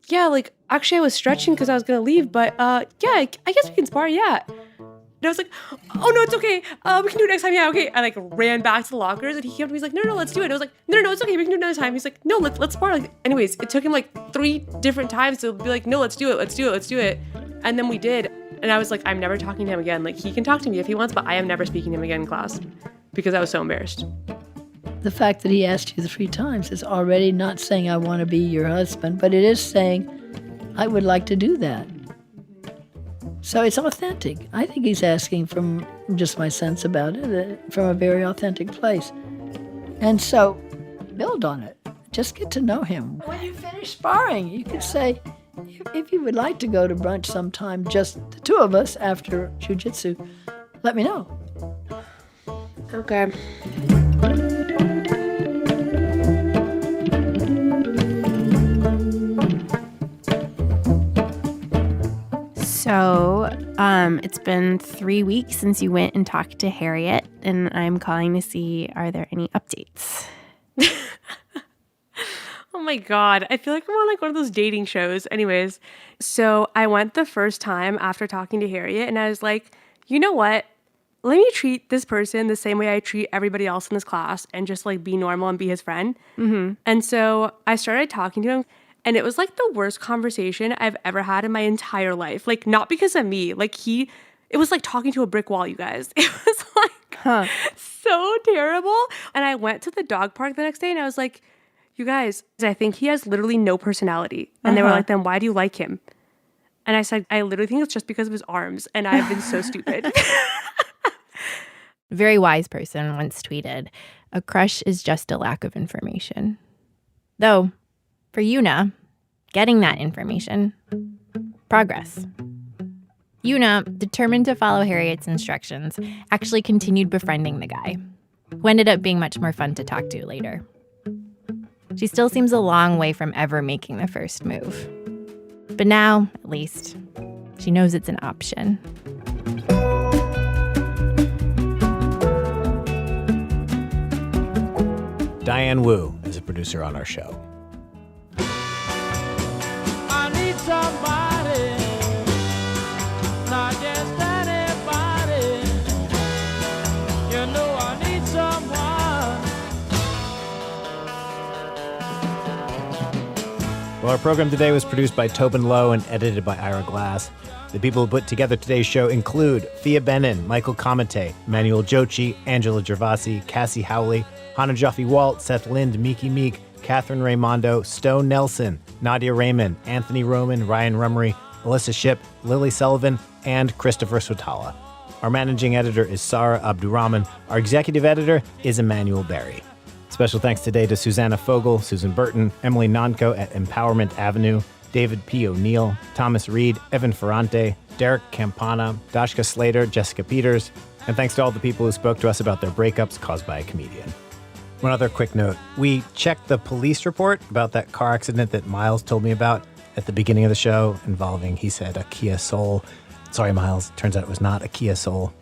yeah, like actually I was stretching because I was going to leave. But yeah, I guess we can spar, yeah. And I was like, oh, no, it's okay. We can do it next time. Yeah, okay. I like ran back to the lockers and he came up to me. He's like, no, let's do it. And I was like, no, it's okay. We can do it another time. He's like, no, let's spar. Like, anyways, it took him like 3 different times to be like, no, let's do it. And then we did. And I was like, I'm never talking to him again. Like, he can talk to me if he wants, but I am never speaking to him again in class because I was so embarrassed. The fact that he asked you 3 times is already not saying I want to be your husband, but it is saying I would like to do that. So it's authentic. I think he's asking from just my sense about it, from a very authentic place. And so build on it. Just get to know him. When you finish sparring, you could say, if you would like to go to brunch sometime, just the 2 of us after jiu-jitsu, let me know. Okay. So, it's been 3 weeks since you went and talked to Harriet, and I'm calling to see, are there any updates? Oh my God. I feel like I'm on like one of those dating shows. Anyways, so I went the first time after talking to Harriet and I was like, you know what? Let me treat this person the same way I treat everybody else in this class and just like be normal and be his friend. Mm-hmm. And so I started talking to him and it was like the worst conversation I've ever had in my entire life. Like not because of me, like it was like talking to a brick wall, you guys. It was like so terrible. And I went to the dog park the next day and I was like, you guys, I think he has literally no personality. And they were like, then why do you like him? And I said, I literally think it's just because of his arms. And I've been so stupid. Very wise person once tweeted, a crush is just a lack of information. Though, for Juna, getting that information, progress. Juna, determined to follow Harriet's instructions, actually continued befriending the guy, who ended up being much more fun to talk to later. She still seems a long way from ever making the first move. But now, at least, she knows it's an option. Diane Wu is a producer on our show. I need somebody, not just anybody. You know I need someone. Well, our program today was produced by Tobin Lowe and edited by Ira Glass. The people who put together today's show include Thea Benin, Michael Comite, Manuel Jochi, Angela Gervasi, Cassie Howley, Hannah Jaffe-Walt, Seth Lind, Miki Meek, Catherine Raimondo, Stone Nelson, Nadia Raymond, Anthony Roman, Ryan Rummery, Melissa Shipp, Lily Sullivan, and Christopher Swatala. Our managing editor is Sarah Abdurrahman. Our executive editor is Emmanuel Berry. Special thanks today to Susanna Fogel, Susan Burton, Emily Nonco at Empowerment Avenue, David P. O'Neill, Thomas Reed, Evan Ferrante, Derek Campana, Dashka Slater, Jessica Peters, and thanks to all the people who spoke to us about their breakups caused by a comedian. One other quick note. We checked the police report about that car accident that Miles told me about at the beginning of the show involving, he said, a Kia Soul. Sorry, Miles. Turns out it was not a Kia Soul.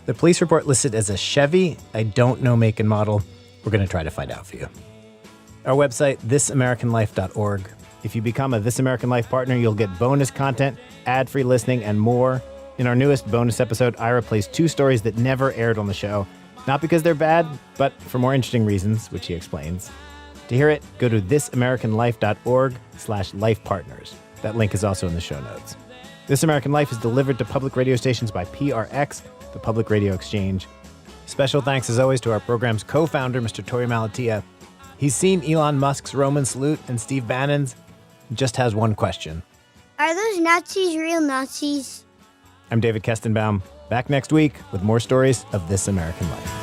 The police report listed as a Chevy. I don't know make and model. We're going to try to find out for you. Our website, thisamericanlife.org. If you become a This American Life partner, you'll get bonus content, ad-free listening, and more. In our newest bonus episode, Ira plays 2 stories that never aired on the show. Not because they're bad, but for more interesting reasons, which he explains. To hear it, go to thisamericanlife.org/lifepartners. That link is also in the show notes. This American Life is delivered to public radio stations by PRX, the Public Radio Exchange. Special thanks, as always, to our program's co-founder, Mr. Tori Malatia. He's seen Elon Musk's Roman salute and Steve Bannon's, and just has one question. Are those Nazis real Nazis? I'm David Kestenbaum, back next week with more stories of This American Life.